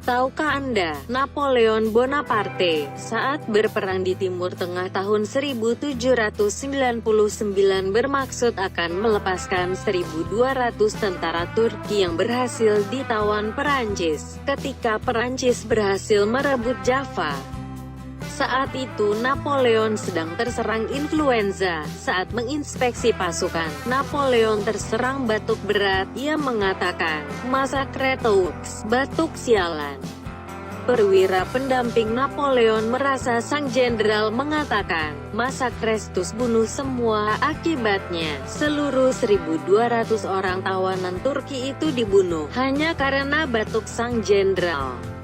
Tahukah Anda, Napoleon Bonaparte, saat berperang di Timur Tengah tahun 1799 bermaksud akan melepaskan 1.200 tentara Turki yang berhasil ditawan Perancis, ketika Perancis berhasil merebut Java. Saat itu Napoleon sedang terserang influenza. Saat menginspeksi pasukan, Napoleon terserang batuk berat. Ia mengatakan, "Massacre tous, batuk sialan." Perwira pendamping Napoleon merasa sang jenderal mengatakan, "Massacre tous, bunuh semua." Akibatnya, seluruh 1.200 orang tawanan Turki itu dibunuh, hanya karena batuk sang jenderal.